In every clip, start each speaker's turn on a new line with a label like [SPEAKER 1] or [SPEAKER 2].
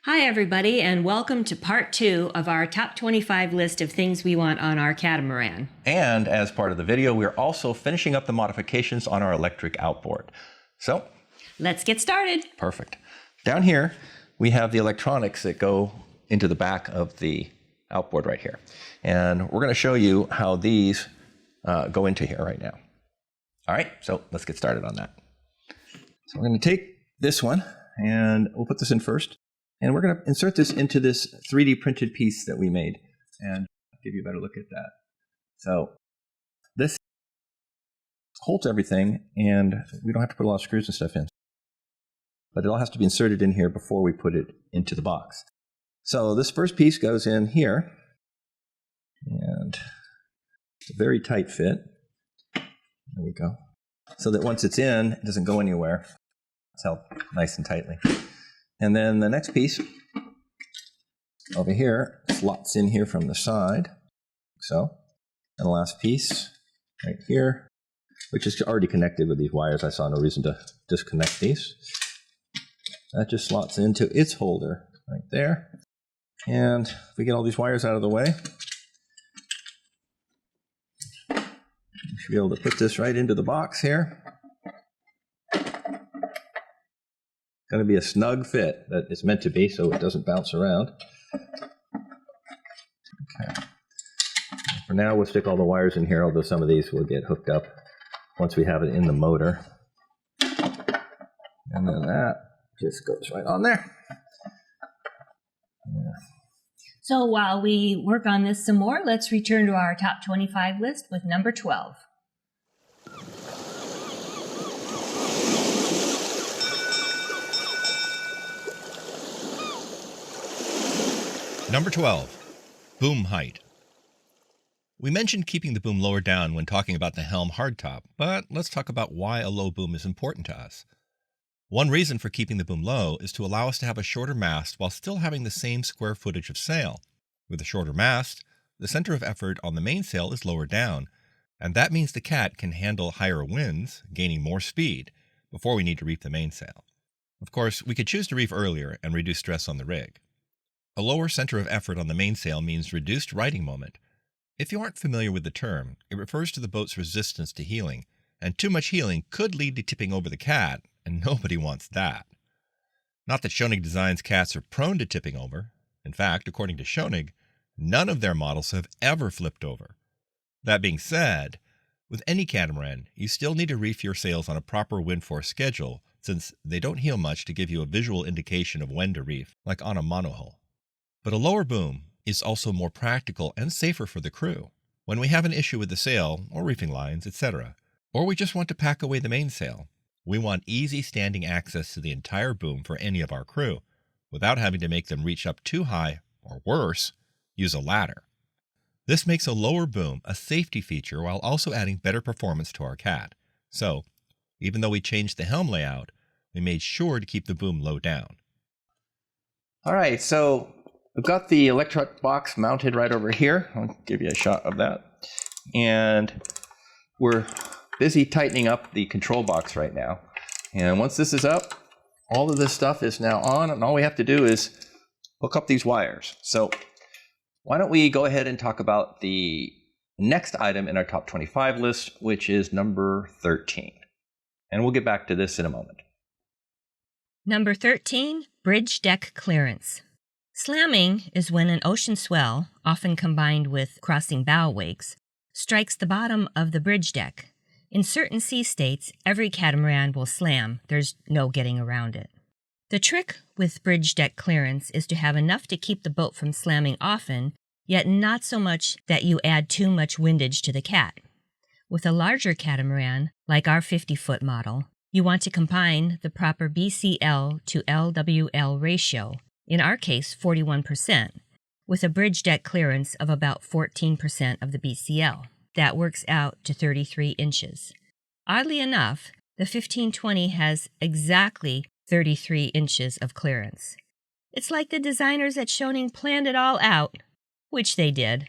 [SPEAKER 1] Hi everybody, and welcome to part 2 of our top 25 list of things we want on our catamaran.
[SPEAKER 2] And as part of the video, we're also finishing up the modifications on our electric outboard. So,
[SPEAKER 1] let's get started.
[SPEAKER 2] Perfect. Down here, we have the electronics that go into the back of the outboard right here. And we're going to show you how these go into here right now. All right, so let's get started on that. So we're going to take this one, and we'll put this in first. And we're going to insert this into this 3D printed piece that we made. And I'll give you a better look at that. So this holds everything, and we don't have to put a lot of screws and stuff in. But it all has to be inserted in here before we put it into the box. So this first piece goes in here. And it's a very tight fit. There we go. So that once it's in, it doesn't go anywhere. It's held nice and tightly. And then the next piece over here slots in here from the side, so. And the last piece right here, which is already connected with these wires. I saw no reason to disconnect these. That just slots into its holder right there. And if we get all these wires out of the way, we should be able to put this right into the box here. Going to be a snug fit that it's meant to be, so it doesn't bounce around. Okay. For now, we'll stick all the wires in here, although some of these will get hooked up once we have it in the motor. And then that just goes right on there. Yeah.
[SPEAKER 1] So while we work on this some more, let's return to our top 25 list with number 12.
[SPEAKER 3] Number 12, boom height. We mentioned keeping the boom lower down when talking about the helm hardtop, but let's talk about why a low boom is important to us. One reason for keeping the boom low is to allow us to have a shorter mast while still having the same square footage of sail. With a shorter mast, the center of effort on the mainsail is lower down, and that means the Cat can handle higher winds, gaining more speed, before we need to reef the mainsail. Of course, we could choose to reef earlier and reduce stress on the rig. A lower center of effort on the mainsail means reduced riding moment. If you aren't familiar with the term, it refers to the boat's resistance to heeling, and too much heeling could lead to tipping over the Cat, and nobody wants that. Not that Schionning Designs cats are prone to tipping over. In fact, according to Schionning, none of their models have ever flipped over. That being said, with any catamaran, you still need to reef your sails on a proper wind force schedule, since they don't heel much to give you a visual indication of when to reef, like on a monohull. But a lower boom is also more practical and safer for the crew when we have an issue with the sail or reefing lines, etc., or we just want to pack away the mainsail. We want easy standing access to the entire boom for any of our crew without having to make them reach up too high or worse, use a ladder. This makes a lower boom a safety feature while also adding better performance to our Cat. So, even though we changed the helm layout, we made sure to keep the boom low down.
[SPEAKER 2] All right, so we've got the electric box mounted right over here. I'll give you a shot of that. And we're busy tightening up the control box right now. And once this is up, all of this stuff is now on, and all we have to do is hook up these wires. So why don't we go ahead and talk about the next item in our top 25 list, which is number 13. And we'll get back to this in a moment.
[SPEAKER 1] Number 13, bridge deck clearance. Slamming is when an ocean swell, often combined with crossing bow wakes, strikes the bottom of the bridge deck. In certain sea states, every catamaran will slam. There's no getting around it. The trick with bridge deck clearance is to have enough to keep the boat from slamming often, yet not so much that you add too much windage to the Cat. With a larger catamaran, like our 50-foot model, you want to combine the proper BCL to LWL ratio, in our case 41%, with a bridge deck clearance of about 14% of the BCL. That works out to 33 inches. Oddly enough, the 1520 has exactly 33 inches of clearance. It's like the designers at Schionning planned it all out, which they did.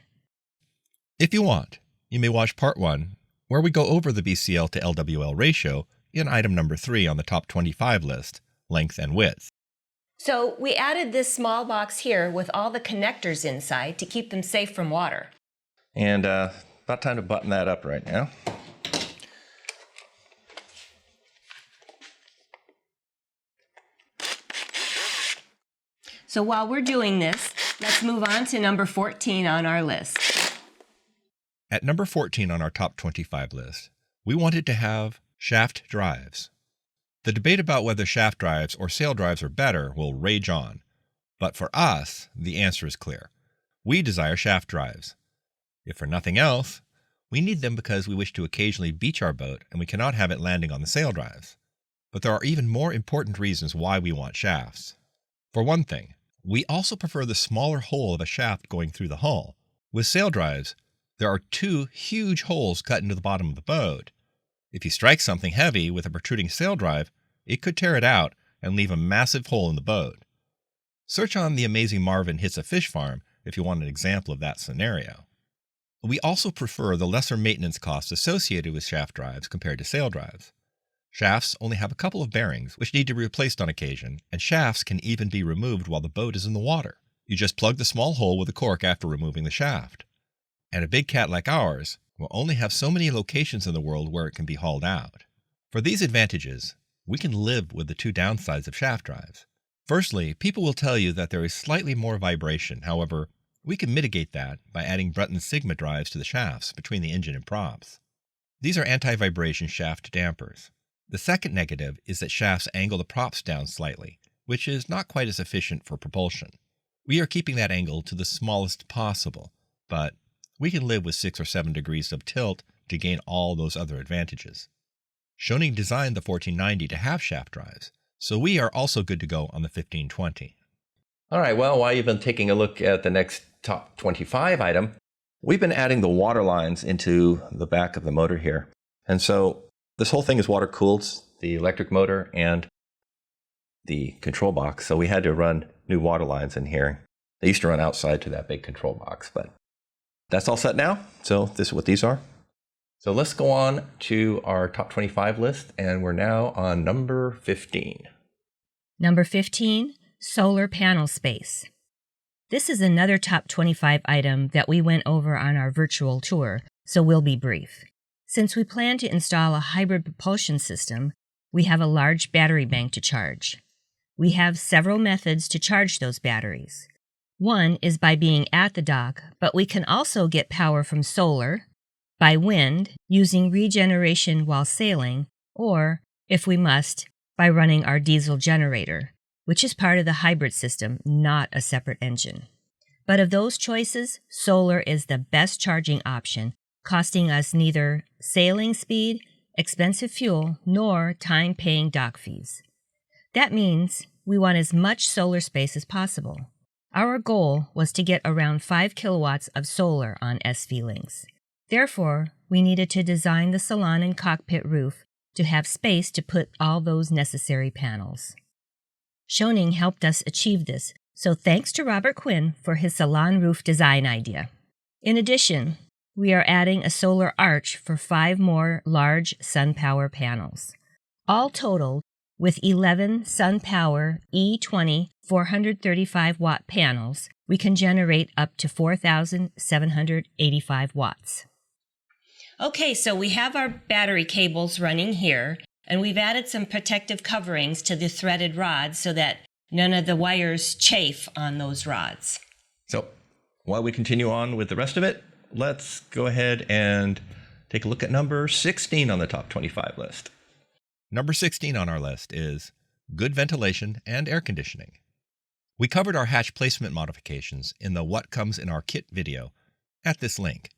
[SPEAKER 3] If you want, you may watch Part 1, where we go over the BCL to LWL ratio in item number 3 on the top 25 list, length and width.
[SPEAKER 1] So we added this small box here with all the connectors inside to keep them safe from water.
[SPEAKER 2] And about time to button that up right now.
[SPEAKER 1] So while we're doing this, let's move on to number 14 on our list.
[SPEAKER 3] At number 14 on our top 25 list, we wanted to have shaft drives. The debate about whether shaft drives or sail drives are better will rage on. But for us, the answer is clear. We desire shaft drives. If for nothing else, we need them because we wish to occasionally beach our boat and we cannot have it landing on the sail drives. But there are even more important reasons why we want shafts. For one thing, we also prefer the smaller hole of a shaft going through the hull. With sail drives, there are two huge holes cut into the bottom of the boat. If you strike something heavy with a protruding sail drive, it could tear it out and leave a massive hole in the boat. Search on The Amazing Marvin Hits a Fish Farm if you want an example of that scenario. We also prefer the lesser maintenance costs associated with shaft drives compared to sail drives. Shafts only have a couple of bearings which need to be replaced on occasion, and shafts can even be removed while the boat is in the water. You just plug the small hole with a cork after removing the shaft. And a big cat like ours will only have so many locations in the world where it can be hauled out. For these advantages, we can live with the two downsides of shaft drives. Firstly, people will tell you that there is slightly more vibration. However, we can mitigate that by adding Brunton Sigma drives to the shafts between the engine and props. These are anti-vibration shaft dampers. The second negative is that shafts angle the props down slightly, which is not quite as efficient for propulsion. We are keeping that angle to the smallest possible, but we can live with 6 or 7 degrees of tilt to gain all those other advantages. Schionning designed the 1490 to have shaft drives, so we are also good to go on the 1520.
[SPEAKER 2] All right, well, while you've been taking a look at the next top 25 item, we've been adding the water lines into the back of the motor here. And so this whole thing is water cooled, the electric motor and the control box. So we had to run new water lines in here. They used to run outside to that big control box, but that's all set now. So this is what these are. So let's go on to our top 25 list, and we're now on number 15.
[SPEAKER 1] Number 15, solar panel space. This is another top 25 item that we went over on our virtual tour, so we'll be brief. Since we plan to install a hybrid propulsion system, we have a large battery bank to charge. We have several methods to charge those batteries. One is by being at the dock, but we can also get power from solar, by wind, using regeneration while sailing, or, if we must, by running our diesel generator, which is part of the hybrid system, not a separate engine. But of those choices, solar is the best charging option, costing us neither sailing speed, expensive fuel, nor time-paying dock fees. That means we want as much solar space as possible. Our goal was to get around 5 kilowatts of solar on SV Lynx. Therefore, we needed to design the Salon and cockpit roof to have space to put all those necessary panels. Schionning helped us achieve this, so thanks to Robert Quinn for his Salon roof design idea. In addition, we are adding a solar arch for 5 more large SunPower panels. All totaled, with 11 SunPower E20 435-watt panels, we can generate up to 4,785 watts. Okay, so we have our battery cables running here, and we've added some protective coverings to the threaded rods so that none of the wires chafe on those rods.
[SPEAKER 2] So while we continue on with the rest of it, let's go ahead and take a look at number 16 on the top 25 list.
[SPEAKER 3] Number 16 on our list is good ventilation and air conditioning. We covered our hatch placement modifications in the What Comes in Our Kit video at this link,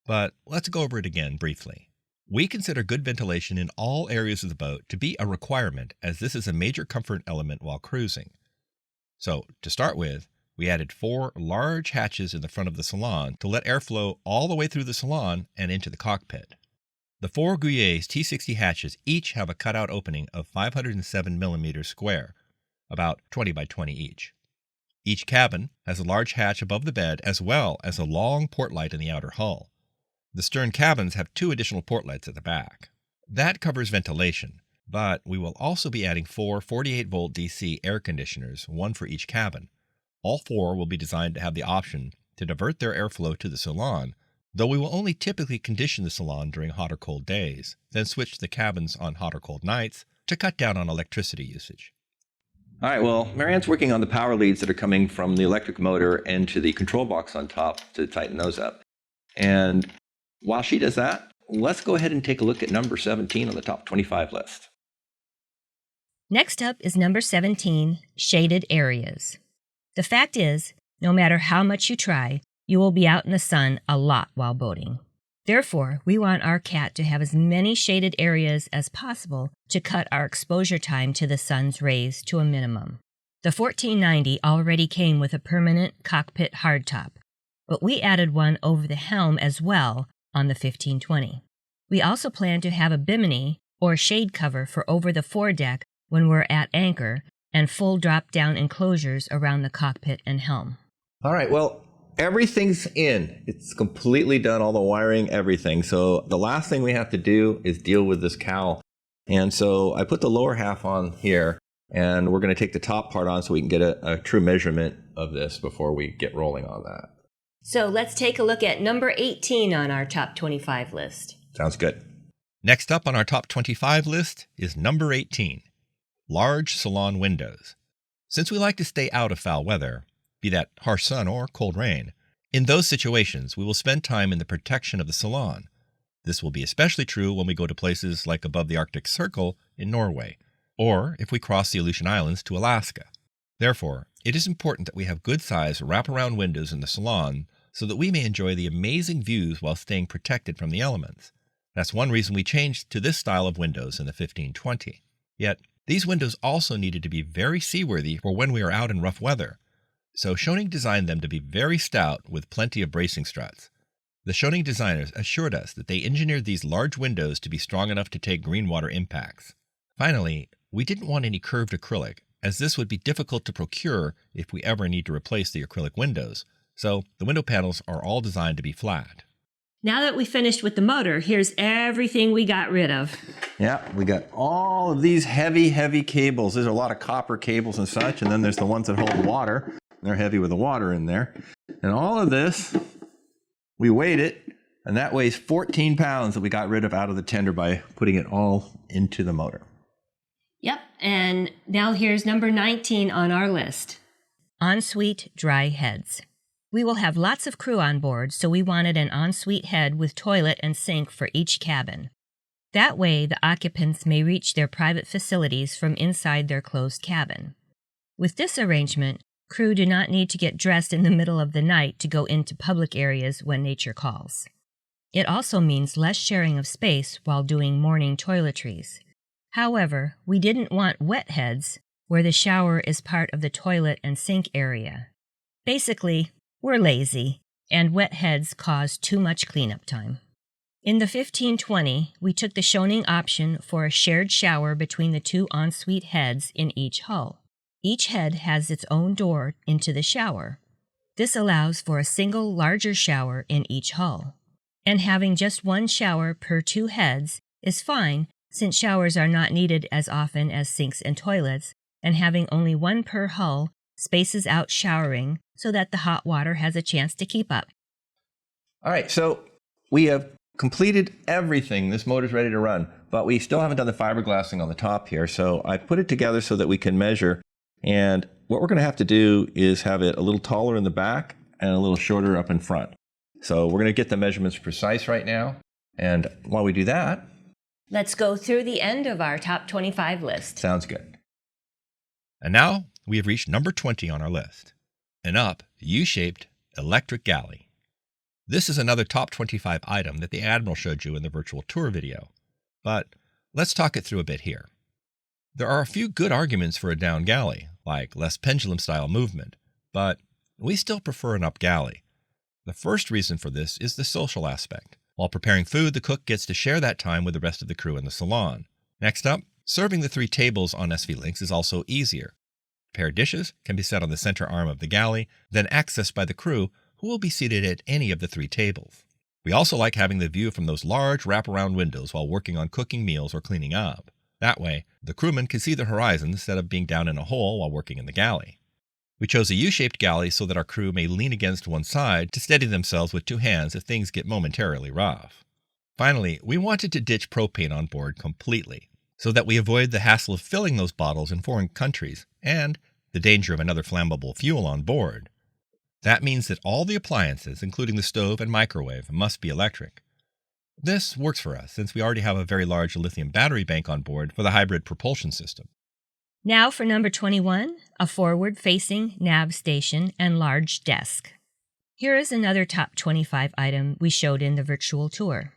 [SPEAKER 3] but let's go over it again briefly. We consider good ventilation in all areas of the boat to be a requirement, as this is a major comfort element while cruising. So, to start with, we added 4 large hatches in the front of the Salon to let airflow all the way through the Salon and into the cockpit. The 4 Gouillet's T60 hatches each have a cutout opening of 507 millimeters square, about 20 by 20 each. Each cabin has a large hatch above the bed as well as a long port light in the outer hull. The stern cabins have 2 additional port lights at the back. That covers ventilation, but we will also be adding 4 48-volt DC air conditioners, one for each cabin. All 4 will be designed to have the option to divert their airflow to the Salon, though we will only typically condition the Salon during hot or cold days, then switch to the cabins on hot or cold nights to cut down on electricity usage.
[SPEAKER 2] All right, well, Marianne's working on the power leads that are coming from the electric motor into the control box on top to tighten those up. And while she does that, let's go ahead and take a look at number 17 on the top 25 list.
[SPEAKER 1] Next up is number 17, shaded areas. The fact is, no matter how much you try, you will be out in the sun a lot while boating. Therefore, we want our cat to have as many shaded areas as possible to cut our exposure time to the sun's rays to a minimum. The 1490 already came with a permanent cockpit hardtop, but we added one over the helm as well on the 1520. We also plan to have a bimini or shade cover for over the foredeck when we're at anchor and full drop-down enclosures around the cockpit and helm.
[SPEAKER 2] All right, well, everything's in. It's completely done, all the wiring, everything. So the last thing we have to do is deal with this cowl. And so I put the lower half on here, and we're going to take the top part on so we can get a true measurement of this before we get rolling on that.
[SPEAKER 1] So let's take a look at number 18 on our top 25 list.
[SPEAKER 2] Sounds good.
[SPEAKER 3] Next up on our top 25 list is number 18, large salon windows. Since we like to stay out of foul weather, be that harsh sun or cold rain, in those situations we will spend time in the protection of the salon. This will be especially true when we go to places like above the Arctic Circle in Norway, or if we cross the Aleutian Islands to Alaska. Therefore, it is important that we have good-sized wraparound windows in the salon so that we may enjoy the amazing views while staying protected from the elements. That's one reason we changed to this style of windows in the 1520. Yet, these windows also needed to be very seaworthy for when we are out in rough weather, so Schionning designed them to be very stout with plenty of bracing struts. The Schionning designers assured us that they engineered these large windows to be strong enough to take green water impacts. Finally, we didn't want any curved acrylic, as this would be difficult to procure if we ever need to replace the acrylic windows, so the window panels are all designed to be flat.
[SPEAKER 1] Now that we finished with the motor, here's everything we got rid of.
[SPEAKER 2] Yeah, we got all of these heavy cables. There's a lot of copper cables and such, and then there's the ones that hold water. They're heavy with the water in there. And all of this, we weighed it, and that weighs 14 pounds that we got rid of out of the tender by putting it all into the motor.
[SPEAKER 1] Yep, and now here's number 19 on our list. Ensuite Dry Heads. We will have lots of crew on board, so we wanted an ensuite head with toilet and sink for each cabin. That way, the occupants may reach their private facilities from inside their closed cabin. With this arrangement, crew do not need to get dressed in the middle of the night to go into public areas when nature calls. It also means less sharing of space while doing morning toiletries. However, we didn't want wet heads where the shower is part of the toilet and sink area. Basically, we're lazy, and wet heads cause too much cleanup time. In the 1520, we took the Schionning option for a shared shower between the two ensuite heads in each hull. Each head has its own door into the shower. This allows for a single larger shower in each hull. And having just one shower per 2 heads is fine since showers are not needed as often as sinks and toilets, and having only one per hull spaces out showering so that the hot water has a chance to keep up.
[SPEAKER 2] All right, so we have completed everything. This motor's ready to run, but we still haven't done the fiberglassing on the top here, so I put it together so that we can measure. And what we're going to have to do is have it a little taller in the back and a little shorter up in front. So we're going to get the measurements precise right now. And while we do that,
[SPEAKER 1] let's go through the end of our top 25 list.
[SPEAKER 2] Sounds good.
[SPEAKER 3] And now we have reached number 20 on our list. An up, U-shaped electric galley. This is another top 25 item that the Admiral showed you in the virtual tour video. But let's talk it through a bit here. There are a few good arguments for a down galley, like less pendulum-style movement, but we still prefer an up galley. The first reason for this is the social aspect. While preparing food, the cook gets to share that time with the rest of the crew in the salon. Next up, serving the 3 tables on SV Lynx is also easier. Prepared dishes can be set on the center arm of the galley, then accessed by the crew, who will be seated at any of the 3 tables. We also like having the view from those large wraparound windows while working on cooking meals or cleaning up. That way, the crewmen can see the horizon instead of being down in a hole while working in the galley. We chose a U-shaped galley so that our crew may lean against one side to steady themselves with two hands if things get momentarily rough. Finally, we wanted to ditch propane on board completely, so that we avoid the hassle of filling those bottles in foreign countries and the danger of another flammable fuel on board. That means that all the appliances, including the stove and microwave, must be electric. This works for us since we already have a very large lithium battery bank on board for the hybrid propulsion system.
[SPEAKER 1] Now for number 21, a forward-facing nav station and large desk. Here is another top 25 item we showed in the virtual tour.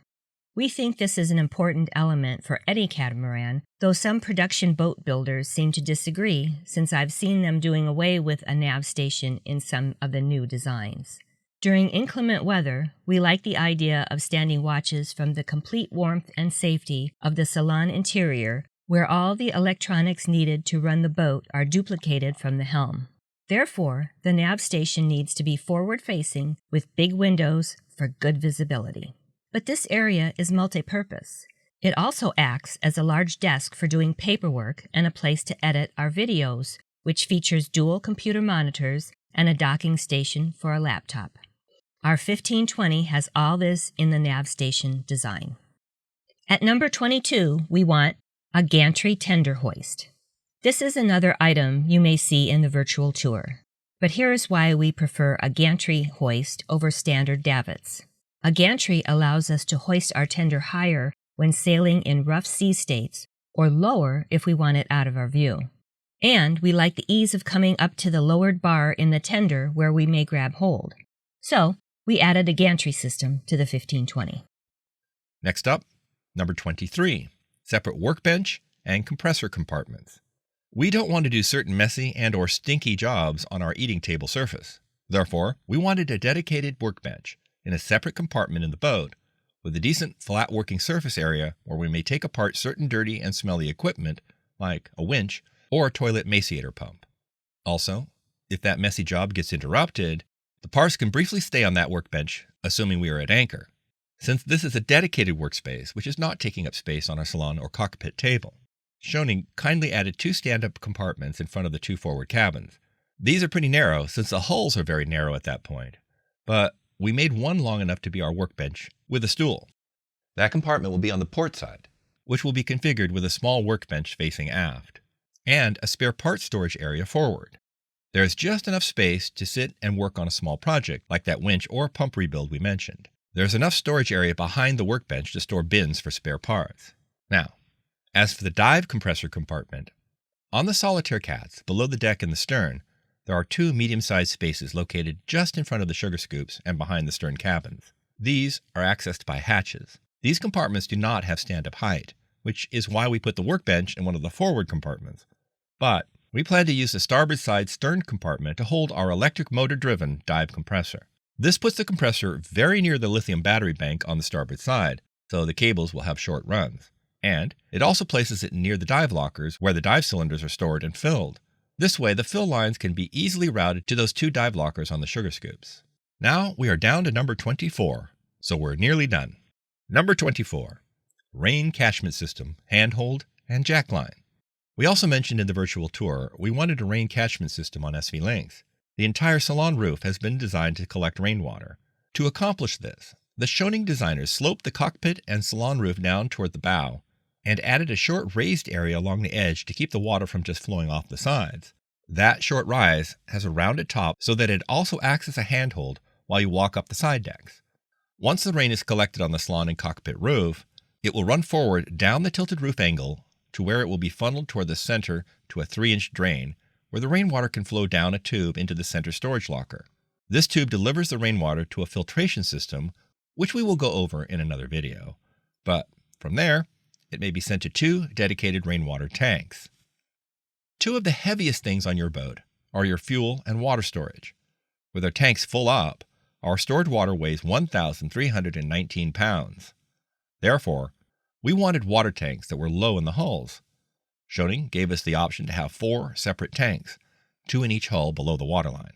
[SPEAKER 1] We think this is an important element for any catamaran, though some production boat builders seem to disagree, since I've seen them doing away with a nav station in some of the new designs. During inclement weather, we like the idea of standing watches from the complete warmth and safety of the Salon interior, where all the electronics needed to run the boat are duplicated from the helm. Therefore, the nav station needs to be forward-facing with big windows for good visibility. But this area is multi-purpose. It also acts as a large desk for doing paperwork and a place to edit our videos, which features dual computer monitors and a docking station for a laptop. Our 1520 has all this in the nav station design. At number 22, we want a Gantry tender hoist. This is another item you may see in the virtual tour, but here is why we prefer a Gantry hoist over standard davits. A Gantry allows us to hoist our tender higher when sailing in rough sea states, or lower if we want it out of our view. And we like the ease of coming up to the lowered bar in the tender where we may grab hold. So, we added a Gantry system to the 1520.
[SPEAKER 3] Next up, number 23, separate workbench and compressor compartments. We don't want to do certain messy and or stinky jobs on our eating table surface. Therefore, we wanted a dedicated workbench in a separate compartment in the boat with a decent flat working surface area where we may take apart certain dirty and smelly equipment like a winch or a toilet emaciator pump. Also, if that messy job gets interrupted, the parts can briefly stay on that workbench, assuming we are at anchor, since this is a dedicated workspace which is not taking up space on our salon or cockpit table. Schionning kindly added 2 stand-up compartments in front of the 2 forward cabins. These are pretty narrow since the hulls are very narrow at that point, but we made one long enough to be our workbench with a stool. That compartment will be on the port side, which will be configured with a small workbench facing aft, and a spare parts storage area forward. There is just enough space to sit and work on a small project like that winch or pump rebuild we mentioned. There's enough storage area behind the workbench to store bins for spare parts. Now, as for the dive compressor compartment, on the solitaire cats below the deck in the stern, there are 2 medium-sized spaces located just in front of the sugar scoops and behind the stern cabins. These are accessed by hatches. These compartments do not have stand-up height, which is why we put the workbench in one of the forward compartments. But we plan to use the starboard side stern compartment to hold our electric motor-driven dive compressor. This puts the compressor very near the lithium battery bank on the starboard side, so the cables will have short runs. And it also places it near the dive lockers where the dive cylinders are stored and filled. This way, the fill lines can be easily routed to those 2 dive lockers on the sugar scoops. Now we are down to number 24, so we're nearly done. Number 24, rain catchment system, handhold, and jackline. We also mentioned in the virtual tour we wanted a rain catchment system on SV Lynx. The entire salon roof has been designed to collect rainwater. To accomplish this, the Schionning designers sloped the cockpit and salon roof down toward the bow and added a short raised area along the edge to keep the water from just flowing off the sides. That short rise has a rounded top so that it also acts as a handhold while you walk up the side decks. Once the rain is collected on the salon and cockpit roof, it will run forward down the tilted roof angle to where it will be funneled toward the center to a 3-inch drain, where the rainwater can flow down a tube into the center storage locker. This tube delivers the rainwater to a filtration system, which we will go over in another video. But from there, it may be sent to 2 dedicated rainwater tanks. 2 of the heaviest things on your boat are your fuel and water storage. With our tanks full up, our stored water weighs 1,319 pounds. Therefore, we wanted water tanks that were low in the hulls. Schionning gave us the option to have 4 separate tanks, 2 in each hull below the waterline.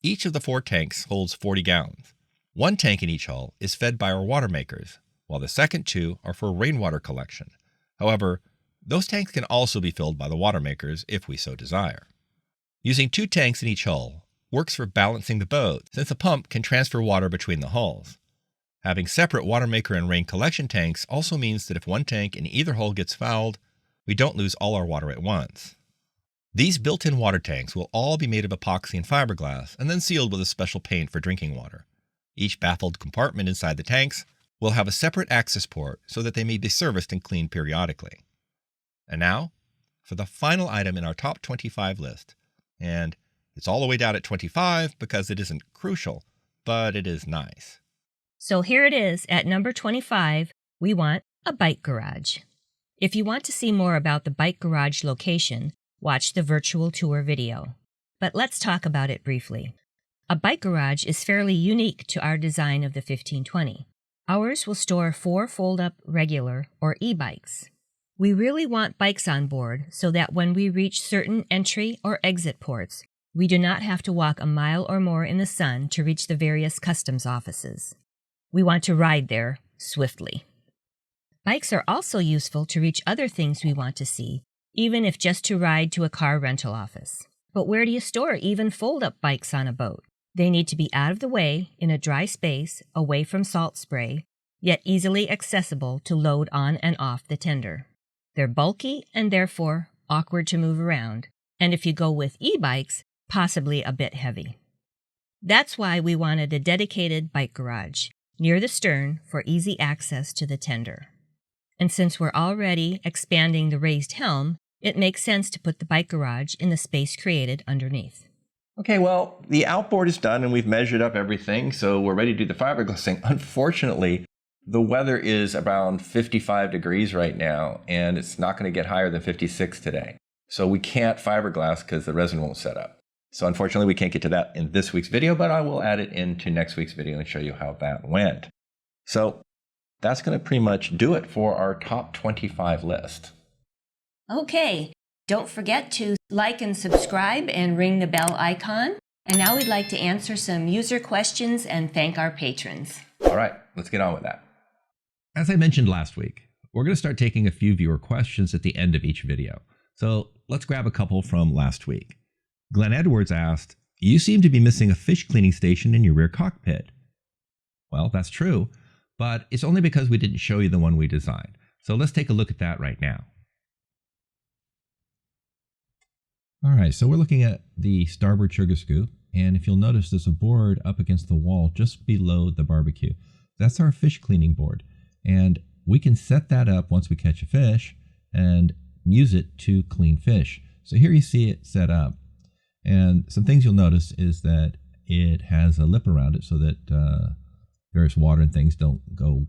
[SPEAKER 3] Each of the 4 tanks holds 40 gallons. 1 tank in each hull is fed by our water makers, while the second 2 are for rainwater collection. However, Those tanks can also be filled by the water makers if we so desire. Using 2 tanks in each hull works for balancing the boat, since a pump can transfer water between the hulls. Having separate water maker and rain collection tanks also means that if one tank in either hull gets fouled, we don't lose all our water at once. These built-in water tanks will all be made of epoxy and fiberglass and then sealed with a special paint for drinking water. Each baffled compartment inside the tanks will have a separate access port so that they may be serviced and cleaned periodically. And now, for the final item in our top 25 list. And it's all the way down at 25 because it isn't crucial, but it is nice.
[SPEAKER 1] So here it is at number 25, we want a bike garage. If you want to see more about the bike garage location, watch the virtual tour video. But let's talk about it briefly. A bike garage is fairly unique to our design of the 1520. Ours will store 4 fold-up regular or e-bikes. We really want bikes on board so that when we reach certain entry or exit ports, we do not have to walk a mile or more in the sun to reach the various customs offices. We want to ride there swiftly. Bikes are also useful to reach other things we want to see, even if just to ride to a car rental office. But where do you store even fold-up bikes on a boat? They need to be out of the way, in a dry space, away from salt spray, yet easily accessible to load on and off the tender. They're bulky and therefore awkward to move around, and if you go with e-bikes, possibly a bit heavy. That's why we wanted a dedicated bike garage near the stern for easy access to the tender. And since we're already expanding the raised helm, it makes sense to put the bike garage in the space created underneath.
[SPEAKER 2] Okay, well, the outboard is done and we've measured up everything, so we're ready to do the fiberglassing. Unfortunately, the weather is around 55 degrees right now, and it's not going to get higher than 56 today. So we can't fiberglass because the resin won't set up. So unfortunately, we can't get to that in this week's video, but I will add it into next week's video and show you how that went. So that's going to pretty much do it for our top 25 list.
[SPEAKER 1] Okay, don't forget to like and subscribe and ring the bell icon. And now we'd like to answer some user questions and thank our patrons.
[SPEAKER 2] All right, let's get on with that.
[SPEAKER 3] As I mentioned last week, we're going to start taking a few viewer questions at the end of each video. So let's grab a couple from last week. Glenn Edwards asked, "You seem to be missing a fish cleaning station in your rear cockpit." Well, that's true, but it's only because we didn't show you the one we designed. So let's take a look at that right now. All right, so we're looking at the starboard sugar scoop, and if you'll notice, there's a board up against the wall just below the barbecue. That's our fish cleaning board, and we can set that up once we catch a fish and use it to clean fish. So here you see it set up. And some things you'll notice is that it has a lip around it so that various water and things don't go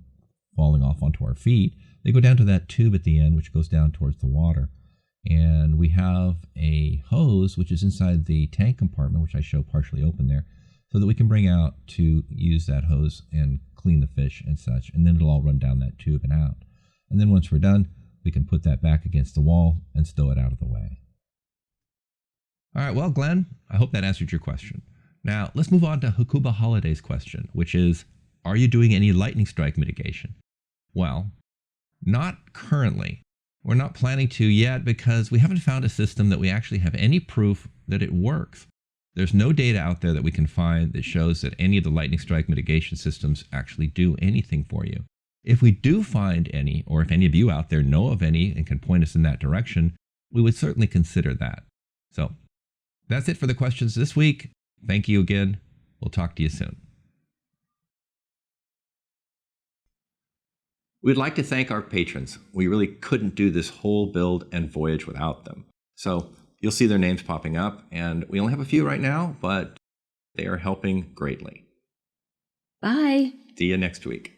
[SPEAKER 3] falling off onto our feet. They go down to that tube at the end, which goes down towards the water. And we have a hose, which is inside the tank compartment, which I show partially open there, so that we can bring out to use that hose and clean the fish and such. And then it'll all run down that tube and out. And then once we're done, we can put that back against the wall and stow it out of the way. All right, well, Glenn, I hope that answered your question. Now, let's move on to Hakuba Holiday's question, which is, are you doing any lightning strike mitigation? Well, not currently. We're not planning to yet because we haven't found a system that we actually have any proof that it works. There's no data out there that we can find that shows that any of the lightning strike mitigation systems actually do anything for you. If we do find any, or if any of you out there know of any and can point us in that direction, we would certainly consider that. So, that's it for the questions this week. Thank you again. We'll talk to you soon.
[SPEAKER 2] We'd like to thank our patrons. We really couldn't do this whole build and voyage without them. So you'll see their names popping up, and we only have a few right now, but they are helping greatly.
[SPEAKER 1] Bye.
[SPEAKER 2] See you next week.